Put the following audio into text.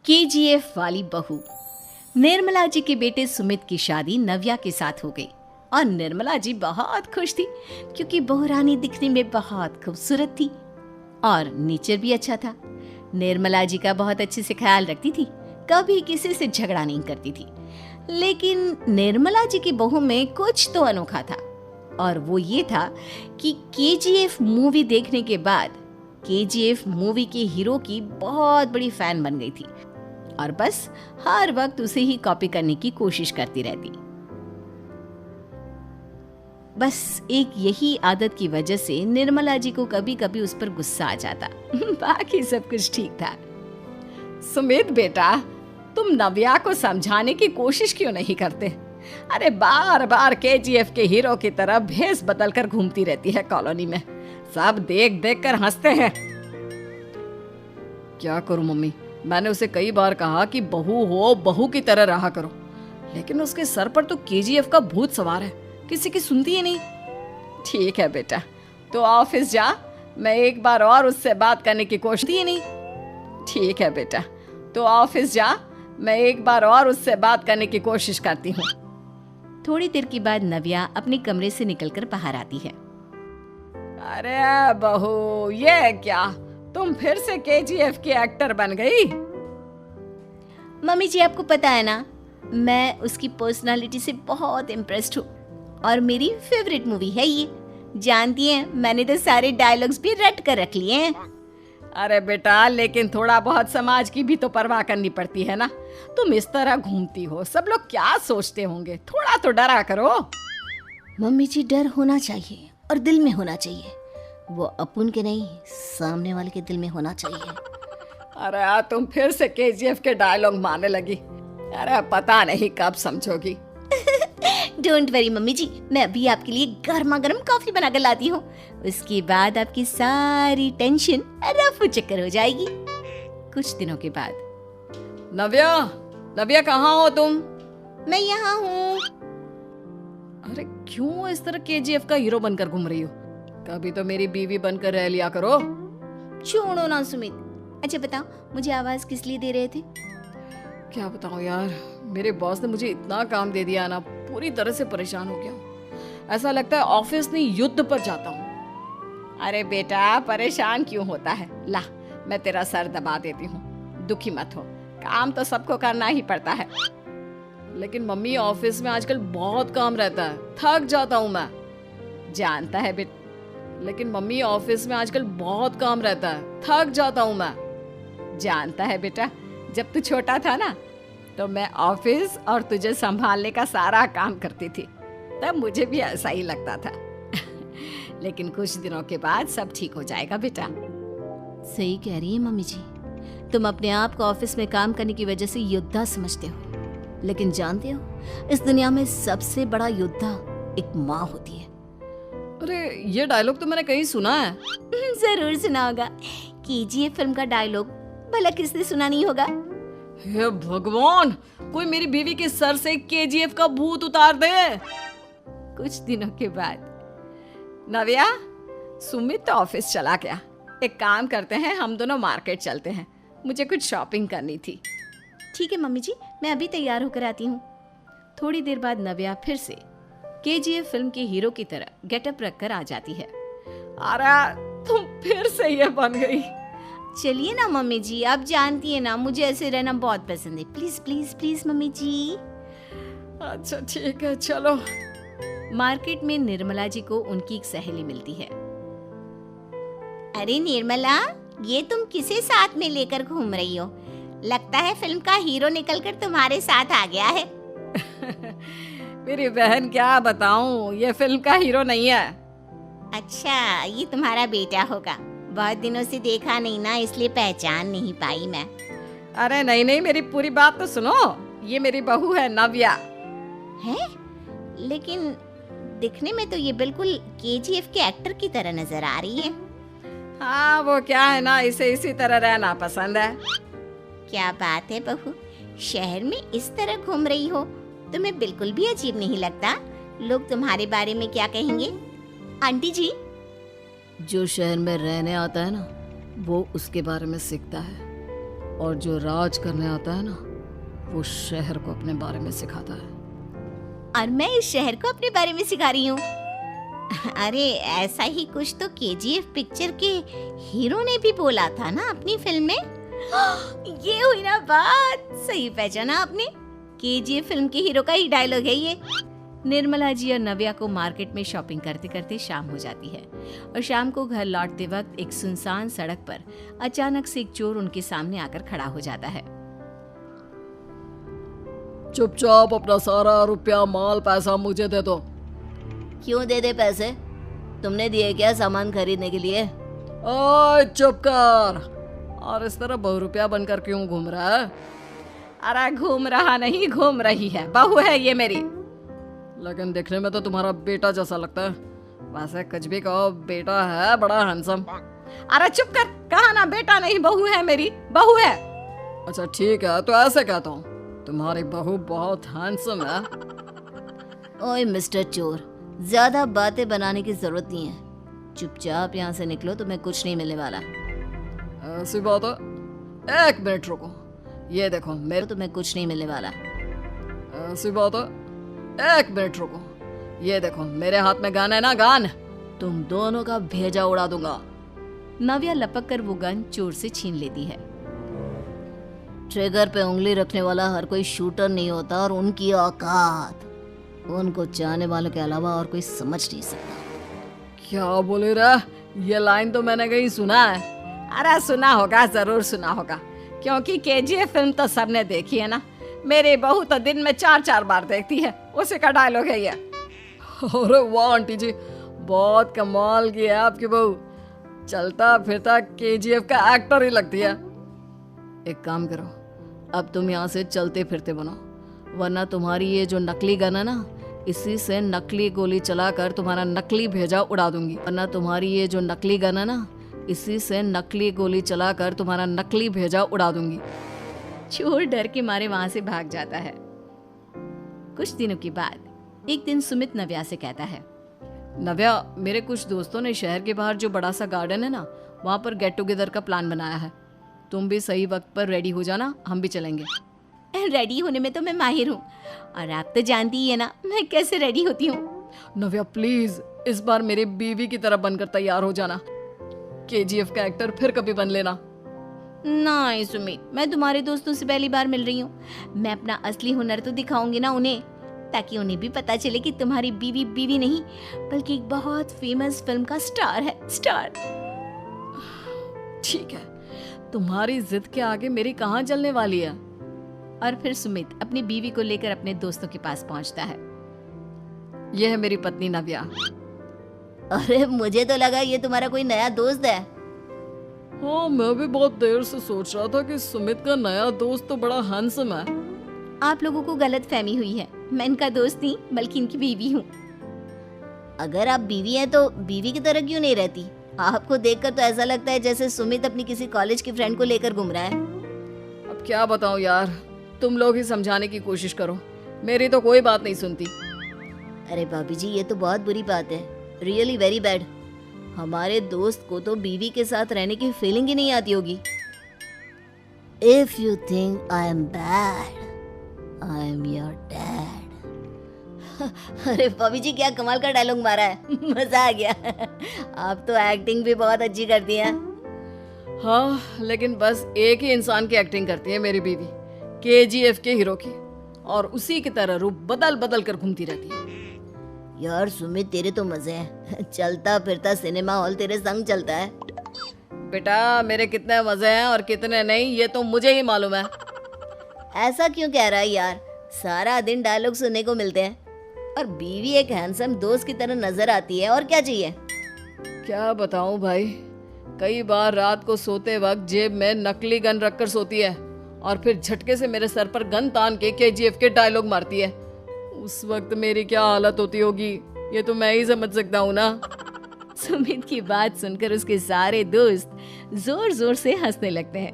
KGF वाली बहू। निर्मला जी के बेटे सुमित की शादी नव्या के साथ हो गई और निर्मला जी बहुत खुश थी क्योंकि बहू रानी दिखने में बहुत खूबसूरत थी और नेचर भी अच्छा था। निर्मला जी का बहुत अच्छे से ख्याल रखती थी, कभी किसी से झगड़ा नहीं करती थी। लेकिन निर्मला जी की बहू में कुछ तो अनोखा था और वो ये था कि केजीएफ मूवी देखने के बाद केजीएफ मूवी के हीरो की बहुत बड़ी फैन बन गई थी और बस हर वक्त उसे ही कॉपी करने की कोशिश करती रहती। बस एक यही आदत की वजह से निर्मला जी को कभी कभी उस पर गुस्सा आ जाता। बाकी सब कुछ ठीक था। सुमित बेटा, तुम नव्या को समझाने की कोशिश क्यों नहीं करते? अरे बार बार केजीएफ के हीरो की तरह भेस बदल कर घूमती रहती है कॉलोनी में। सब देख देख कर हंसते हैं। क्या करूं मम्मी, मैंने उसे कई बार कहा कि बहू हो, बहू की तरह रहा करो, लेकिन उसके सर पर तो केजीएफ का भूत सवार है, किसी की सुनती ही नहीं। ठीक है बेटा, तो ऑफिस जा, मैं एक बार और उससे बात करने की कोशिश ही नहीं। ठीक है बेटा, तो ऑफिस जा, मैं एक बार और उससे बात करने की कोशिश करती हूँ। थोड़ी देर के बाद नव्या अपने कमरे से निकलकर बाहर आती है। अरे बहू, ये क्या, तुम फिर से केजीएफ की एक्टर बन गई? मम्मी जी, आपको पता है ना, मैं उसकी पर्सनालिटी से बहुत इम्प्रेस्ड हूँ और मेरी फेवरेट मूवी है ये। जानती हैं, मैंने तो सारे डायलॉग्स भी रट कर रख लिए हैं। अरे बेटा, लेकिन थोड़ा बहुत समाज की भी तो परवाह करनी पड़ती है ना। तुम इस तरह घूमती हो, सब लोग क्या सोचते होंगे, थोड़ा तो डरा करो। मम्मी जी, डर होना चाहिए और दिल में होना चाहिए, वो अपन के नहीं, सामने वाले के दिल में होना चाहिए। अरे तुम फिर से केजीएफ के डायलॉग मारने लगी। अरे पता नहीं कब समझोगी। डोंट वरी मम्मी जी, मैं अभी आपके लिए गर्मा गर्म कॉफी बना कर लाती हूँ। उसके बाद आपकी सारी टेंशन रफू चक्कर हो जाएगी। कुछ दिनों के बाद। नव्या, नव्या कहाँ हो तुम? मैं यहाँ हूँ। अरे क्यों इस तरह केजीएफ का हीरो बनकर घूम रही हो? कभी तो मेरी बीवी बनकर रह लिया करो। छोड़ो ना सुमित। अच्छा बताओ, मुझे आवाज किस लिए दे रहे थे? क्या बताऊं यार, मेरे बॉस ने मुझे इतना काम दे दिया ना, पूरी तरह से परेशान हो गया। ऐसा लगता है ऑफिस नहीं, युद्ध पर जाता हूँ। अरे बेटा, परेशान क्यों होता है? ला, मैं तेरा सर दबा देती हूँ, दुखी मत हो, काम तो सबको करना ही पड़ता है। लेकिन मम्मी, ऑफिस में आजकल बहुत काम रहता है, थक जाता हूँ मैं। जानता है बेटा, लेकिन मम्मी, ऑफिस में आजकल बहुत काम रहता है, थक जाता हूँ मैं। जानता है बेटा, जब तू छोटा था ना, तो मैं ऑफिस और तुझे संभालने का सारा काम करती थी, तब मुझे भी ऐसा ही लगता था। लेकिन कुछ दिनों के बाद सब ठीक हो जाएगा बेटा। सही कह रही है मम्मी जी, तुम अपने आप को ऑफिस में काम करने की वजह से योद्धा समझते हो, लेकिन जानते हो, इस दुनिया में सबसे बड़ा योद्धा एक माँ होती है। अरे ये डायलॉग तो मैंने कहीं सुना है। जरूर सुना होगा, केजीएफ फिल्म का डायलॉग, भला किसने सुना नहीं होगा? हे भगवान, कोई मेरी बीवी के सर से केजीएफ का भूत उतार दे। कुछ दिनों के बाद। नव्या, सुमित तो ऑफिस चला गया, एक काम करते हैं, हम दोनों मार्केट चलते हैं, मुझे कुछ शॉपिंग करनी थी। ठीक है मम्मी जी, मैं अभी तैयार होकर आती हूँ। थोड़ी देर बाद नव्या फिर से केजीएफ फिल्म के हीरो की तरह गेटअप रखकर आ जाती है। अरे तुम फिर से ये बन गई। चलिए ना मम्मी जी, आप जानती है ना, मुझे ऐसे रहना बहुत पसंद है। प्लीज प्लीज प्लीज मम्मी जी। अच्छा ठीक है, चलो। मार्केट में निर्मला जी को उनकी एक सहेली मिलती है। अरे निर्मला, ये तुम किसे साथ में लेकर घूम रही हो? लगता है फिल्म का हीरो निकलकर तुम्हारे साथ आ गया है। मेरी बहन, क्या बताऊं, ये फिल्म का हीरो नहीं है। अच्छा, ये तुम्हारा बेटा होगा, बहुत दिनों से देखा नहीं ना, इसलिए पहचान नहीं पाई मैं। अरे नहीं नहीं, मेरी पूरी बात तो सुनो, ये मेरी बहू है नव्या। है? लेकिन दिखने में तो ये बिल्कुल केजीएफ के एक्टर की तरह नजर आ रही है। हाँ, वो क्या है ना, इसे इसी तरह रहना पसंद है। क्या बात है बहू, शहर में इस तरह घूम रही हो, तुम्हें बिल्कुल भी अजीब नहीं लगता? लोग तुम्हारे बारे में क्या कहेंगे? आंटी जी, जो शहर में रहने आता है ना, वो उसके बारे में सीखता है। और जो राज करने आता है ना, वो शहर को अपने बारे में सिखाता है। और मैं इस शहर को अपने बारे में सिखा रही हूँ। अरे ऐसा ही कुछ तो केजीएफ पिक्चर के हीरो ने भी बोला था ना अपनी फिल्म में। ये हुई ना बात, सही पहचाना आपने। केजीएफ फिल्म के हीरो का ही डायलॉग है ये। निर्मला जी और नव्या को मार्केट में शॉपिंग करते करते शाम हो जाती है और शाम को घर लौटते वक्त एक सुनसान सड़क पर अचानक से एक चोर उनके सामने आकर खड़ा हो जाता है। चुपचाप अपना सारा रुपया, माल, पैसा मुझे दे दो। क्यों दे दे पैसे? तुमने दिए क्या सामान खरीदने के लिए? ओए चुप कर। और इस तरह बहुरुपया बनकर क्यों घूम रहा है? अरे घूम रहा नहीं, घूम रही है, बहू है ये मेरी। लेकिन दिखने में तो तुम्हारा बेटा जैसा लगता है। वैसे कुछ भी कहो, बेटा है बड़ा हैंडसम। अरे चुप कर, कहा ना बेटा नहीं, बहू है मेरी, बहू है। अच्छा ठीक है, तो ऐसे कहता हूँ, तुम्हारी बहू बहुत हैंडसम है। ओए मिस्टर चोर, ज्यादा बातें बनाने की जरूरत नहीं है। चुपचाप यहाँ से निकलो, तुम्हें कुछ नहीं मिलने वाला। ऐसी बात है? एक मिनट रुको, ये देखो मेरे। तुम्हें कुछ नहीं मिलने वाला। ऐसी बात है? एक मिनट रुको, ये देखो मेरे हाथ में गन है ना, गन। तुम दोनों का भेजा उड़ा दूंगा। नव्या लपक कर वो गन चोर से छीन लेती है। ट्रिगर पे उंगली रखने वाला हर कोई शूटर नहीं होता, और उनकी औकात उनको चाहने वालों के अलावा और कोई समझ नहीं सकता। क्या बोले रे? ये लाइन तो मैंने कहीं सुना है। अरे सुना होगा, जरूर सुना होगा, क्योंकि केजीएफ फिल्म तो सबने देखी है ना। मेरी बहू तो दिन में 4-4 बार देखती है, उसी का डायलॉग है ये। अरे वाह आंटी जी, बहुत कमाल की है आपकी बहू। चलता फिरता केजीएफ का एक्टर ही लगती है। एक काम करो, अब तुम यहाँ से चलते फिरते बनो, वरना तुम्हारी ये जो नकली गन है ना, इसी से नकली गोली चलाकर तुम्हारा नकली भेजा उड़ा दूंगी। वरना तुम्हारी ये जो नकली गन है ना, इसी से नकली गोली चलाकर तुम्हारा नकली भेजा उड़ा दूंगी। चोर डर के मारे वहां से भाग जाता है। कुछ दिनों के बाद एक दिन सुमित नव्या से कहता है, नव्या, मेरे कुछ दोस्तों ने शहर के बाहर जो बड़ा सा गार्डन है ना, वहाँ पर गेट टुगेदर का प्लान बनाया है। तुम भी सही वक्त पर रेडी हो जाना, हम भी चलेंगे। रेडी होने में तो मैं माहिर हूँ, और आप तो जानती ही है ना मैं कैसे रेडी होती हूँ। नव्या प्लीज, इस बार मेरी बीवी की तरह बनकर तैयार हो जाना। केजीएफ का एक्टर फिर कभी बन लेना। नहीं सुमित, मैं तुम्हारे दोस्तों से पहली बार मिल रही हूँ। मैं अपना असली हुनर तो दिखाऊंगी ना उन्हें, ताकि उन्हें भी पता चले कि तुम्हारी बीवी बीवी नहीं, बल्कि एक बहुत फेमस फिल्म का स्टार है, स्टार। ठीक है, तुम्हारी जिद के आगे मेरी कहाँ चलने वाली है। और फिर सुमित अपनी बीवी को लेकर अपने दोस्तों के पास पहुंचता है। यह है मेरी पत्नी नव्या। अरे मुझे तो लगा ये तुम्हारा कोई नया दोस्त है। हाँ, मैं भी बहुत देर से सोच रहा था कि सुमित का नया दोस्त तो बड़ा हैंडसम है। आप लोगों को गलत फहमी हुई है, मैं इनका दोस्त नहीं बल्कि इनकी बीवी हूँ। अगर आप बीवी हैं तो बीवी की तरह क्यों नहीं रहती? आपको देखकर तो ऐसा लगता है जैसे सुमित अपनी किसी कॉलेज की फ्रेंड को लेकर घूम रहा है। अब क्या बताऊं यार, तुम लोग ही समझाने की कोशिश करो, मेरी तो कोई बात नहीं सुनती। अरे भाभी जी, ये तो बहुत बुरी बात है, रियली वेरी बैड। हमारे दोस्त को तो बीवी के साथ रहने की फीलिंग ही नहीं आती होगी। If you think I am bad, I am your dad. अरे भाभी जी, क्या कमाल का डायलॉग मारा है, मजा आ गया। आप तो एक्टिंग भी बहुत अच्छी करती हैं। हाँ, लेकिन बस एक ही इंसान की एक्टिंग करती है मेरी बीवी, केजीएफ के हीरो की, और उसी की तरह रूप बदल बदल कर घूमती रहती है। यार सुमित, तेरे तो मजे हैं, चलता फिरता सिनेमा हॉल तेरे संग चलता है। बेटा, मेरे कितने मजे हैं और कितने नहीं, ये तो मुझे ही मालूम है। ऐसा क्यों कह रहा है यार? सारा दिन डायलॉग सुनने को मिलते हैं, और बीवी एक हैंडसम दोस्त की तरह नजर आती है, और क्या चाहिए? क्या बताऊं भाई, कई बार रात को सोते वक्त जेब में नकली गन रखकर सोती है, और फिर झटके से मेरे सर पर गन तान के केजीएफ के डायलॉग मारती है। उस वक्त मेरी क्या हालत होती होगी, ये तो मैं ही समझ सकता हूँ ना। सुमित की बात सुनकर उसके सारे दोस्त जोर जोर से हंसने लगते हैं।